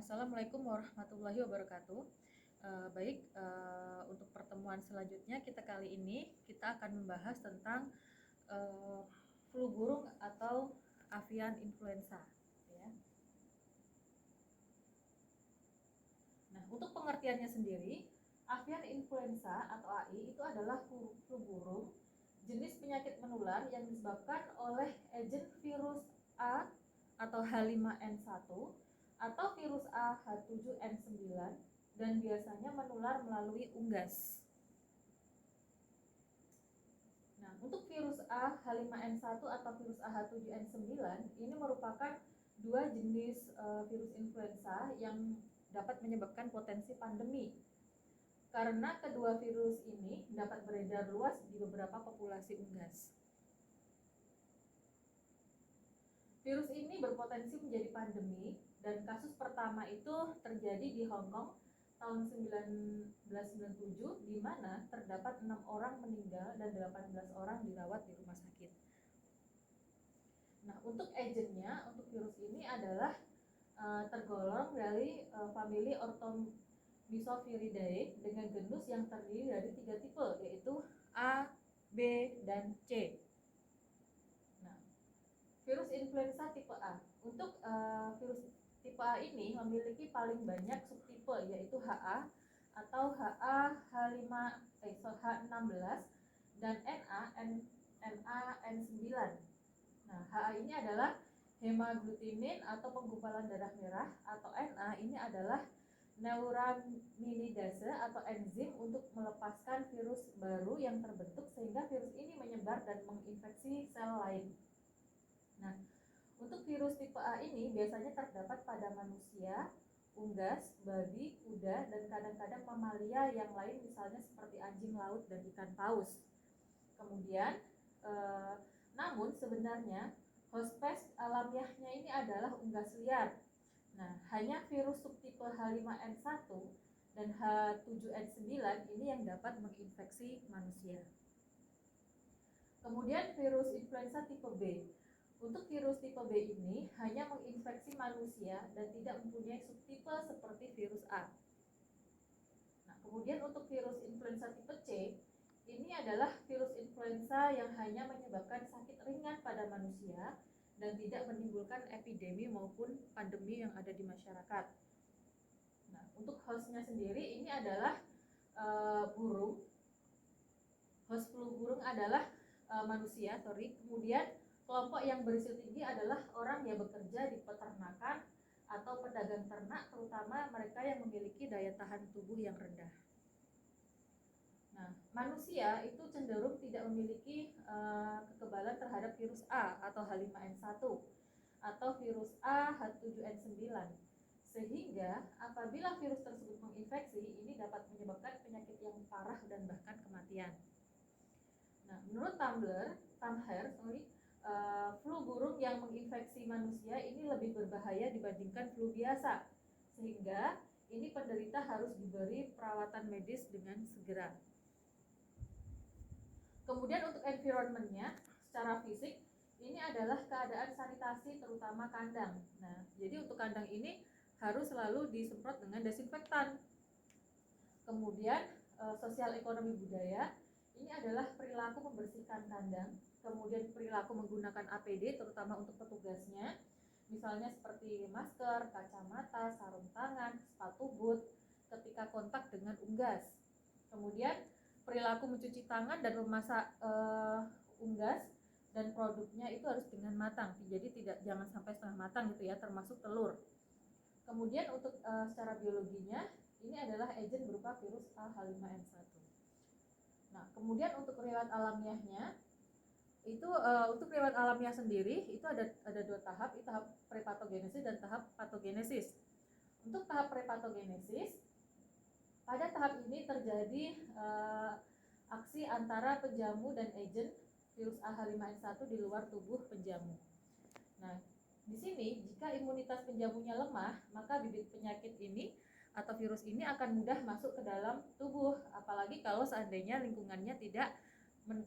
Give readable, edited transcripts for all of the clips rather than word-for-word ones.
Assalamualaikum warahmatullahi wabarakatuh. Untuk pertemuan selanjutnya kali ini kita akan membahas tentang flu burung atau avian influenza. Ya. Nah, untuk pengertiannya sendiri, avian influenza atau AI itu adalah flu burung jenis penyakit menular yang disebabkan oleh agen virus A atau H5N1 atau virus A H7N9 dan biasanya menular melalui unggas. Nah, untuk virus A H5N1 atau virus A H7N9 ini merupakan dua jenis virus influenza yang dapat menyebabkan potensi pandemi. Karena kedua virus ini dapat beredar luas di beberapa populasi unggas. Virus ini berpotensi menjadi pandemi dan kasus pertama itu terjadi di Hong Kong tahun 1997 di mana terdapat 6 orang meninggal dan 18 orang dirawat di rumah sakit. Nah, untuk agennya, untuk virus ini adalah tergolong dari famili Orthomyxoviridae dengan genus yang terdiri dari 3 tipe, yaitu A, B, dan C. Virus influenza tipe A. Untuk virus tipe A ini memiliki paling banyak subtipe, yaitu HA atau H16 dan NA-N9. Nah, HA ini adalah hemaglutinin atau penggumpalan darah merah, atau NA ini adalah neuraminidase atau enzim untuk melepaskan virus baru yang terbentuk sehingga virus ini menyebar dan menginfeksi sel lain. Nah, untuk virus tipe A ini biasanya terdapat pada manusia, unggas, babi, kuda, dan kadang-kadang mamalia yang lain misalnya seperti anjing laut dan ikan paus. Kemudian, namun sebenarnya hospes alamiahnya ini adalah unggas liar. Nah, hanya virus subtipe H5N1 dan H7N9 ini yang dapat menginfeksi manusia. Kemudian virus influenza tipe B. Untuk virus tipe B ini hanya menginfeksi manusia dan tidak mempunyai subtipe seperti virus A. Nah, kemudian untuk virus influenza tipe C, ini adalah virus influenza yang hanya menyebabkan sakit ringan pada manusia dan tidak menimbulkan epidemi maupun pandemi yang ada di masyarakat. Nah, untuk hostnya sendiri ini adalah burung. Host flu burung adalah manusia, kemudian kelompok yang berisiko tinggi adalah orang yang bekerja di peternakan atau pedagang ternak, terutama mereka yang memiliki daya tahan tubuh yang rendah. Nah, manusia itu cenderung tidak memiliki kekebalan terhadap virus A atau H5N1 atau virus A H7N9. Sehingga apabila virus tersebut menginfeksi, ini dapat menyebabkan penyakit yang parah dan bahkan kematian. Nah, menurut Tamher, flu burung yang menginfeksi manusia ini lebih berbahaya dibandingkan flu biasa, sehingga ini penderita harus diberi perawatan medis dengan segera. Kemudian untuk environment-nya, secara fisik, ini adalah keadaan sanitasi terutama kandang. Nah, jadi untuk kandang ini harus selalu disemprot dengan desinfektan. Kemudian sosial ekonomi budaya, ini adalah perilaku membersihkan kandang, kemudian perilaku menggunakan APD terutama untuk petugasnya, misalnya seperti masker, kacamata, sarung tangan, sepatu boot ketika kontak dengan unggas. Kemudian perilaku mencuci tangan dan memasak unggas dan produknya itu harus dengan matang, jadi jangan sampai setengah matang gitu ya, termasuk telur. Kemudian untuk secara biologinya, ini adalah agen berupa virus H5N1. Nah, kemudian untuk riwayat alamiahnya, itu untuk riwayat alamiah sendiri itu ada dua tahap, itu tahap prepatogenesis dan tahap patogenesis. Untuk tahap prepatogenesis, pada tahap ini terjadi aksi antara penjamu dan agen virus H5N1 di luar tubuh penjamu. Nah, di sini jika imunitas penjamunya lemah, maka bibit penyakit ini atau virus ini akan mudah masuk ke dalam tubuh, apalagi kalau seandainya lingkungannya tidak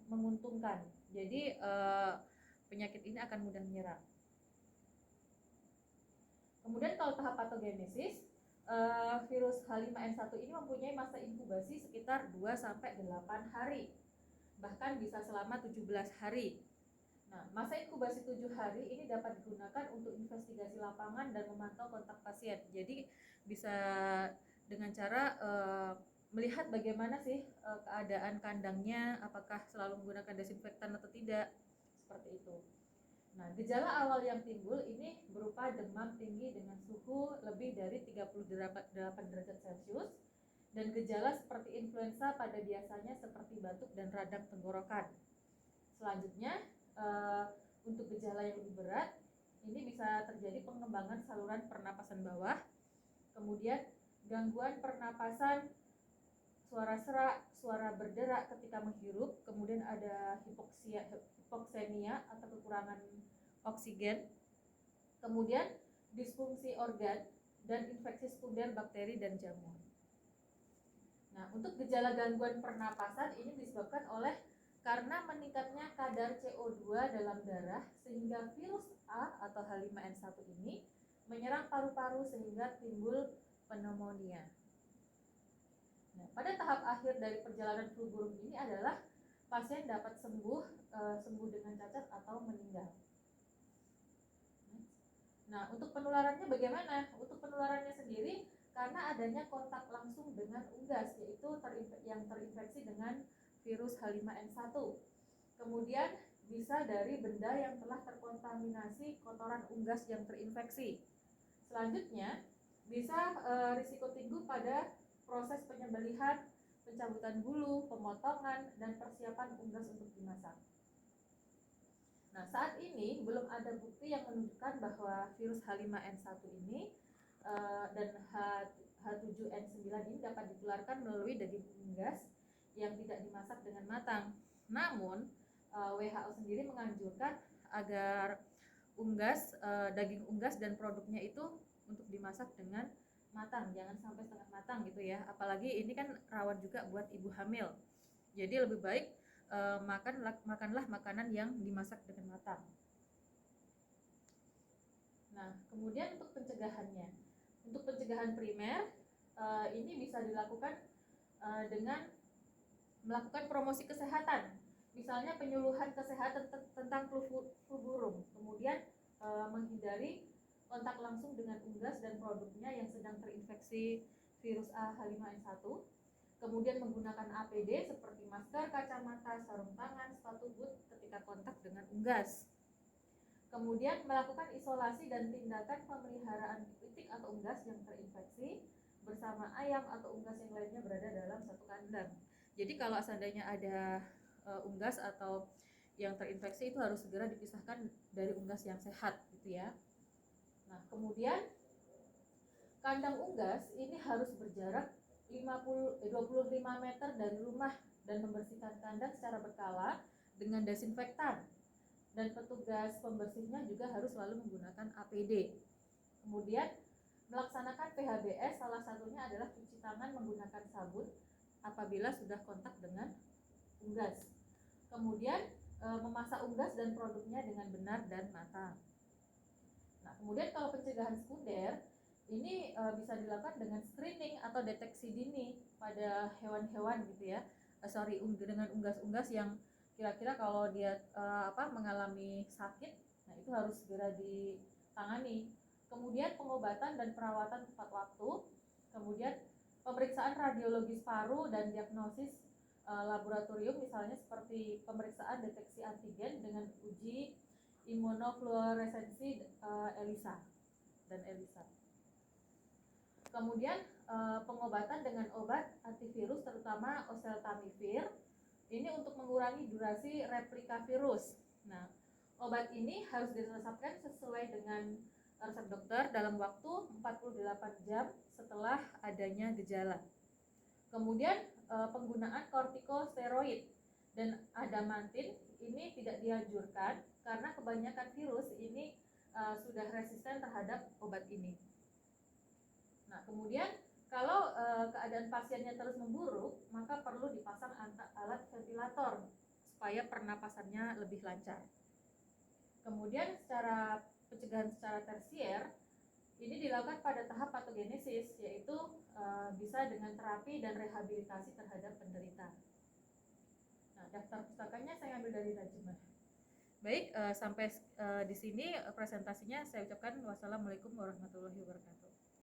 menguntungkan. Jadi penyakit ini akan mudah menyerang. Kemudian kalau tahap patogenesis, virus H5N1 ini mempunyai masa inkubasi sekitar 2-8 hari, bahkan bisa selama 17 hari. Nah, masa inkubasi 7 hari ini dapat digunakan untuk investigasi lapangan dan memantau kontak pasien. Jadi bisa dengan cara melihat bagaimana sih keadaan kandangnya, apakah selalu menggunakan desinfektan atau tidak, seperti itu. Nah, gejala awal yang timbul ini berupa demam tinggi dengan suhu lebih dari 38 derajat Celcius dan gejala seperti influenza pada biasanya seperti batuk dan radang tenggorokan. Selanjutnya, untuk gejala yang lebih berat, ini bisa terjadi pengembangan saluran pernapasan bawah, kemudian gangguan pernapasan, suara serak, suara berderak ketika menghirup, kemudian ada hipoksemia atau kekurangan oksigen, kemudian disfungsi organ dan infeksi sekunder bakteri dan jamur. Nah, untuk gejala gangguan pernapasan ini disebabkan oleh karena meningkatnya kadar CO2 dalam darah sehingga virus A atau H5N1 ini menyerang paru-paru sehingga timbul pneumonia. Nah, pada tahap akhir dari perjalanan flu burung ini adalah pasien dapat sembuh dengan cacat atau meninggal. Nah, untuk penularannya bagaimana? Untuk penularannya sendiri karena adanya kontak langsung dengan unggas, yaitu yang terinfeksi dengan virus H5N1. Kemudian bisa dari benda yang telah terkontaminasi kotoran unggas yang terinfeksi. Selanjutnya bisa risiko tinggi pada proses penyembelihan, pencabutan bulu, pemotongan, dan persiapan unggas untuk dimasak. Nah, saat ini belum ada bukti yang menunjukkan bahwa virus H5N1 ini dan H7N9 ini dapat ditularkan melalui daging unggas yang tidak dimasak dengan matang. Namun, WHO sendiri menganjurkan agar daging unggas dan produknya itu untuk dimasak dengan matang, jangan sampai setengah matang gitu ya. Apalagi ini kan rawan juga buat ibu hamil. Jadi lebih baik makanlah makanan yang dimasak dengan matang. Nah, kemudian untuk pencegahannya, untuk pencegahan primer ini bisa dilakukan dengan melakukan promosi kesehatan, misalnya penyuluhan kesehatan tentang flu burung, kemudian menghindari kontak langsung dengan unggas dan produknya yang sedang terinfeksi virus H5N1, kemudian menggunakan APD seperti masker, kacamata, sarung tangan, sepatu boot ketika kontak dengan unggas. Kemudian melakukan isolasi dan tindakan pemeliharaan pitik atau unggas yang terinfeksi bersama ayam atau unggas yang lainnya berada dalam satu kandang. Jadi kalau seandainya ada unggas atau yang terinfeksi itu harus segera dipisahkan dari unggas yang sehat gitu ya. Nah, kemudian kandang unggas ini harus berjarak 25 meter dari rumah dan membersihkan kandang secara berkala dengan desinfektan. Dan petugas pembersihnya juga harus selalu menggunakan APD. Kemudian melaksanakan PHBS, salah satunya adalah cuci tangan menggunakan sabun apabila sudah kontak dengan unggas. Kemudian memasak unggas dan produknya dengan benar dan matang. Nah, kemudian kalau pencegahan sekunder ini bisa dilakukan dengan screening atau deteksi dini pada hewan-hewan gitu ya. Dengan unggas-unggas yang kira-kira kalau dia mengalami sakit, nah itu harus segera ditangani. Kemudian pengobatan dan perawatan tepat waktu. Kemudian pemeriksaan radiologis paru dan diagnosis laboratorium, misalnya seperti pemeriksaan deteksi antigen dengan uji imunofluoresensi ELISA dan ELISA. Kemudian pengobatan dengan obat antivirus terutama oseltamivir ini untuk mengurangi durasi replika virus. Nah, obat ini harus diresepkan sesuai dengan resep dokter dalam waktu 48 jam setelah adanya gejala. Kemudian penggunaan kortikosteroid dan adamantin ini tidak dianjurkan karena kebanyakan virus ini sudah resisten terhadap obat ini. Nah, kemudian kalau keadaan pasiennya terus memburuk, maka perlu dipasang alat ventilator supaya pernapasannya lebih lancar. Kemudian pencegahan secara tersier Ini dilakukan pada tahap patogenesis, yaitu bisa dengan terapi dan rehabilitasi terhadap penderita. Nah, daftar pustakanya saya ambil dari Rajimah. Baik, sampai di sini presentasinya saya ucapkan wassalamualaikum warahmatullahi wabarakatuh.